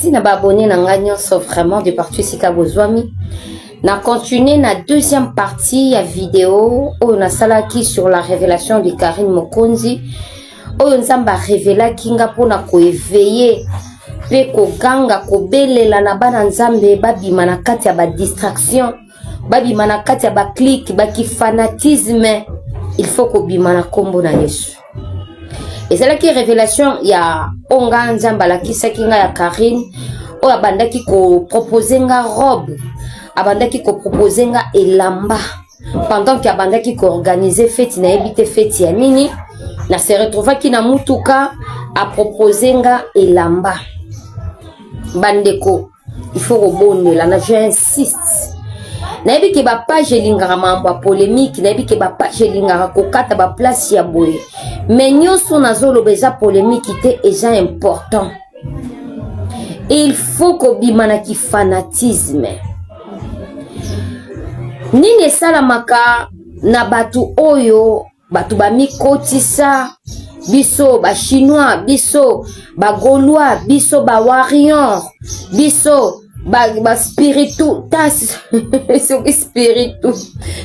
merci na abonné na ngagnon so vraiment de partout ici ka bozwami. Na continuer na deuxième partie ya vidéo on a salaki sur la révélation de Karine Mokonzi. Oyo nzamba révéla kinga pona ko éveiller pe ko ganga ko belela na bana nzambe babima na kati ya ba distraction, babima na kati ya ba clic, ba ki fanatisme. Il faut ko bima na kombo na Yesu. Et c'est là qui révélation ya onga nzamba la kisa kinga ya Karine o abandaki ko proposer nga robe, abandaki ko proposer nga elamba pendant que abandaki ko organiser fête na ebité fête ya nini na se retrouva ki na mutuka a proposer nga elamba. Bandeko il faut rebonner là j'insiste. Nayebi ke ba page lingara mambo polémique, nayebi ke ba page lingara kokata ba place ya boye. Mais nyonso nazolo beza polémique ite eza important. Et il faut ko bimana ki fanatisme. Nini salamaka na batu oyo, batu ba mikotisa, biso ba chinois, biso ba gaulois, biso ba warrior, biso ba spiritu tas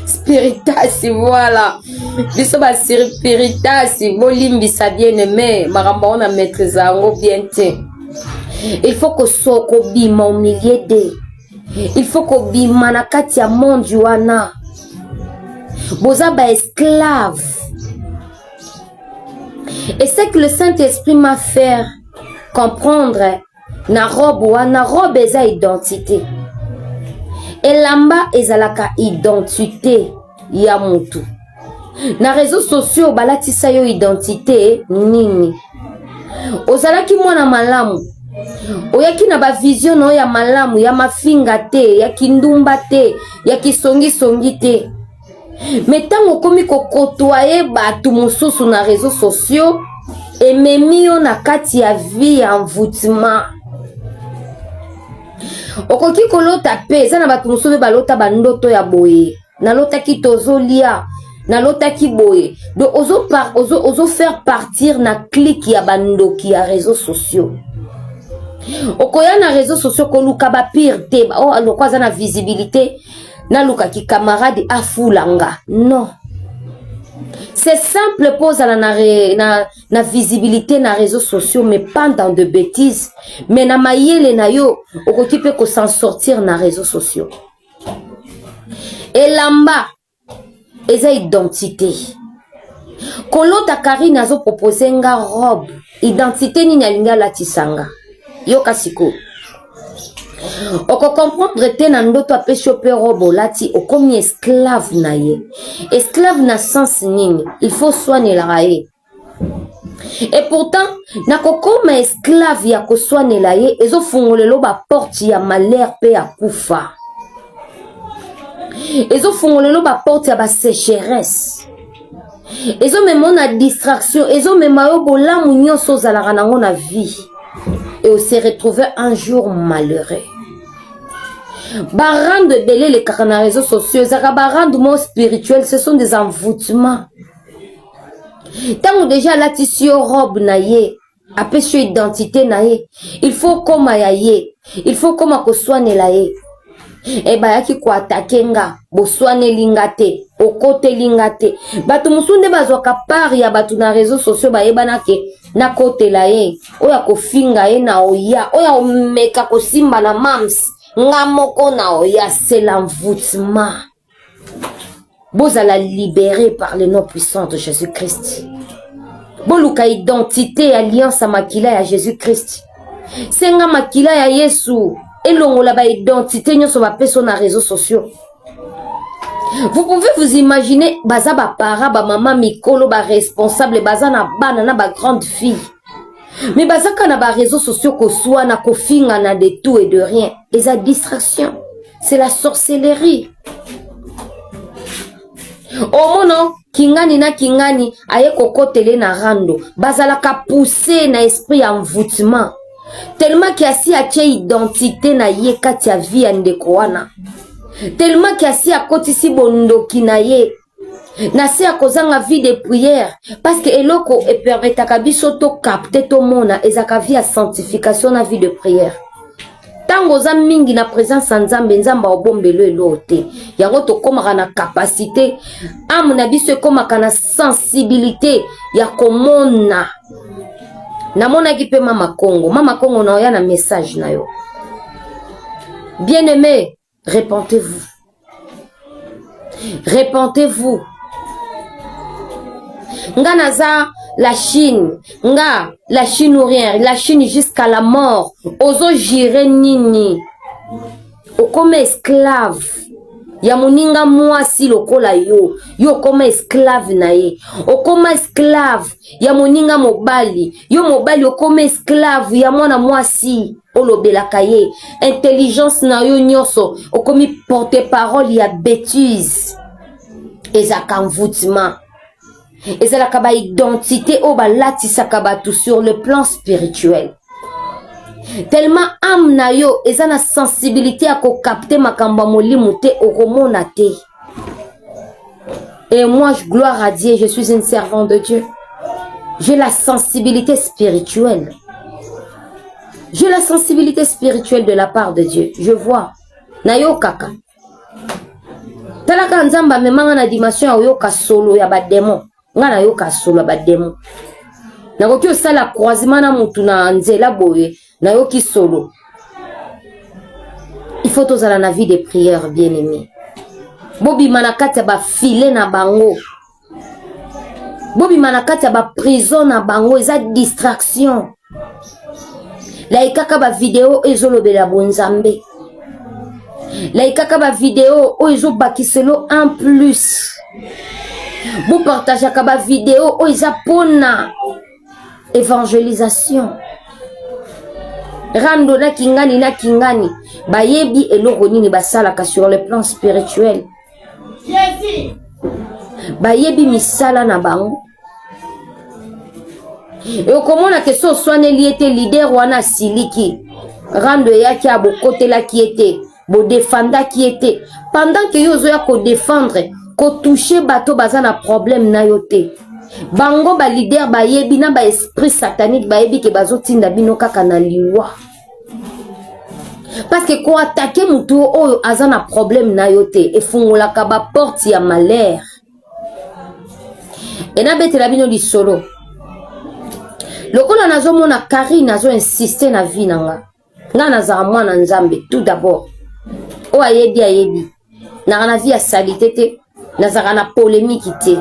spiritas voilà biso ba spiritas bolimbisa bien aimé maramba on a maîtrise ngo bien te. Il faut que soko bima au milieu de, il faut que bima na kati ya monde wana boza ba esclave. Et c'est que le Saint-Esprit m'a fait comprendre. Na robe eza identité. Et lamba ezalaka identité ya mutu. Na réseaux sociaux balatisa yo identité nini. Ozalaki mwana malamu. Oyaki na ba vision no ya malamu, ya mafinga te, ya kindumba te, ya kisongi songi te. Mais tango komi ko kotoyer batu mususu na réseaux sociaux et memi yo na kati ya vie ya envoûtement. Okoki kolota pe za na batu mususu balota bandoto ya boye na lota ki tozolia na lota ki boye donc ozo faire partir na clic ya bandoki ya réseaux sociaux. Okoya na réseaux sociaux ko luka ba pire te oh alokwa za na visibilité na luka ki camarade afulanga non. C'est simple pose à na visibilité na réseaux sociaux mais pas dans de bêtises mais na mayele na yo okokipe ko s'en sortir na réseaux sociaux. Et lamba eza identité. Kolota Karine azo proposer nga robe identité ni nyalinga la tisanga yo kasiko. Oko comprendre te na ndoto ape choper robe lati okomi esclave na ye. Esclave na sens nini? Il faut soigner la raye. Et pourtant na kokoma esclave ya ko soigner la ye ezo fungolelo ba porte ya malheur pe ya kufa. Ezo fungolelo ba porte ya ba sécheresse. Ezo memona distraction, ezo memayo bolamu nyonso zalaka nango na vie. Et on s'est retrouvé un jour malheureux. Barande belé les carnets réseaux sociaux, barande mon spirituel, ce sont des envoûtements. Tant déjà la tissu robe naïe, après sur identité naïe, il faut comme aïe, il faut comme qu'on soigne laïe. Et bah yaki ko attaquer nga, bo soigne lingate, au côté lingate. Batu musunde bazoka par ya batu na réseaux sociaux ba yebanake na côté laïe. Oya ko finga e na oya, oya omeka ko simba na mams. Nga moko na oya, c'est l'envoûtement. Vous allez libérer par le nom puissant de Jésus-Christ. Boluka identité, alliance à makila ya Jésus-Christ. C'est nga makila ya Yesu. Et l'on la ba identité nyo so ba personne na réseaux sociaux. Vous pouvez vous imaginer baza ba para ba maman mikolo ba responsable baza na bana na ba grande fille. Mais bazaka na ba réseaux sociaux ko soit na ko finga na de tout et de rien. Et sa distraction, c'est la sorcellerie. Oh mono, kingani na kingani aye kokotele na rando. Bazala ka pousser na esprit envoûtement. Tellement qu'il y a si à identité na ye kati ya vie andekwana. Tellement qu'il y a si à côté si bondo kinaye. Na se a kozanga vie de prière parce que eloko e permetaka biso to capter to mona ezaka vie à sanctification na vie de prière. tango za mingi na présence ya nzambe nzamba obombelo elo te yango tokomaka na capacité ame na biso ekomaka na sensibilité ya komona namonaki mpe mama Congo na oya na message na yo bien aimé repentez-vous nga naza la Chine ou rien, la Chine jusqu'à la mort. Ozo jire nini. Okome esclave. Ya moninga mwasi lokola yo. Yo okoma esclave na ye. Okoma esclave. Ya moninga mobali. Yo mobali okoma esclave. Ya mwana mwasi. Olobelaka ye. Intelligence na yo nyoso. Okomi porte-parole ya bêtise. Ezaka envoûtement. Et c'est la identité au balatisaka batu sur le plan spirituel. Tellement âme na yo et ça na sensibilité à ko capter makamba molimu te okomona te. Et moi gloire à Dieu, je suis une servante de Dieu. J'ai la sensibilité spirituelle. J'ai la sensibilité spirituelle de la part de Dieu. Je vois na yo kaka. Talaka nzamba memanga na dimension ya yo ka solo ya ba démon. Ngana yo ka solo ba démon. Na ko kyo sala croisement na mutu na nzela boye na yo ki solo. Il faut tozala na vie de prière bien-aimé. Bobi manakati ba filer na bango. Bobi manakati ba prison na bango eza distraction. La ikaka ba vidéo ezolobela bonzambe. La ikaka ba vidéo o ezo bakiselo en plus. Vous partagez ba vidéo o eza pona évangélisation. Rando na kingani bayebi eloko nini basalaka sur le plan spirituel. Bayebi misala na bango. Et okomona ke so swaneli ete leader wana siliki. Rando yaki abo kote la qui était, bo défenda qui était. Pendant que yo zoya ko défendre, ko toucher bato bazana problème na yote. Bango ba leader bayebi na ba esprit satanique bayebi ke bazotinda bino kaka na liwa. Parce que ko attaquer mutu oyo azana problème na yote e fungola ka ba porte ya malheur. Et na bete la bino di solo. Lokola nazo mona Karine nazo insister na vie nanga. Nga nazara mwana nzambe tout d'abord. O ayebi. Na vie ya salité te, nazara na polémique te.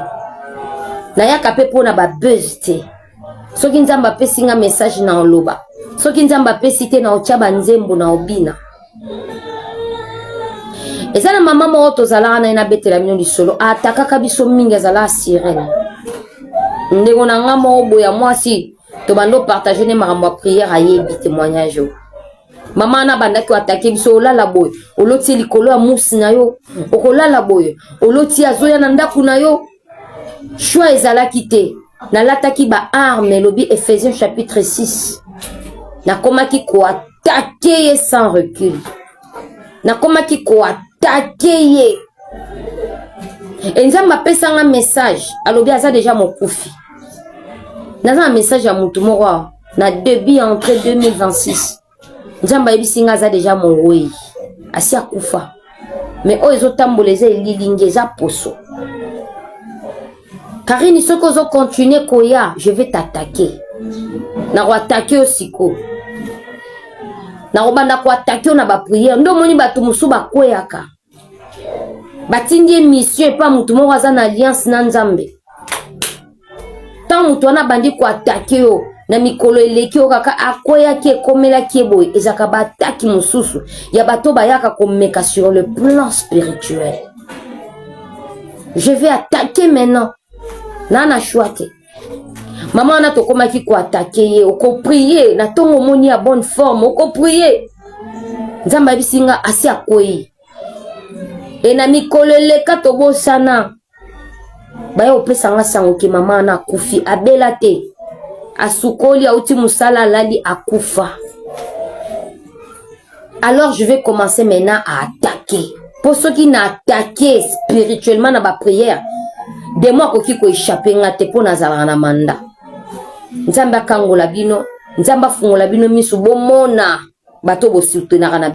Na yaka pe pona ba buzz te. Soki nzamba pesi nga message na oloba. Soki nzamba pesi te na ochaba nzembo na obina. Eza na mama mo tozala na ina betela mino di solo. Atakaka biso mingi azala sirène. Ndeko na nga mo boya mwasi. To bando partager ne makambo prière ayebi témoignage. Maman na banda ki attaquer biso olala boy. Oloti likolo ya musi na yo. Okolala boy. Oloti azoya na ndaku na yo. Choix ezalaki te. Na lataki ba arme lobi Ephésiens chapitre 6. Na komaki ko attaquer ye sans recul. Na komaki ko attaquer ye. Et nzamba pesa nga message. Alobi aza déjà mon kufi. Dans un message à Moutoumoro, na début entre 2026. Nzamba ebisinga za déjà mon oui. Asi akufa. Mais o ezotamboleza elilingeza poso. Karine soko zo continuer koya, je vais t'attaquer. Na ko attaquer osiko. Na ko banda ko attaquer na ba prière. Ndo moni batu musu ba kweyaka. Batindi mission pa Moutoumoro za na alliance na Nzambe. Tant mutu wana bandi ko attaquer yo na mikolo eleki yo kaka akoya ki ekomela ki eboy ezaka ba attaque mususu ya bato bayaka komeka sur le plan spirituel. Je vais attaquer maintenant. Nana chouate. Maman na to komaki ko attaquer ye oko prier na tongo moni ya bonne forme oko prier. Nzamba bisinga asi akoyi. E na mikolo eleka to bosana. Baya opesa nga sango ki mama na kufi abela te. Asukoli auti musala lali akufa. Alors je vais commencer maintenant à attaquer. Pour ceux qui n'a attaqué spirituellement dans ma prière, de moi koki ko échapper nga te po nazala na manda. Nzamba kangola bino, nzamba fungola bino misu bomona. bato bo soutenaka na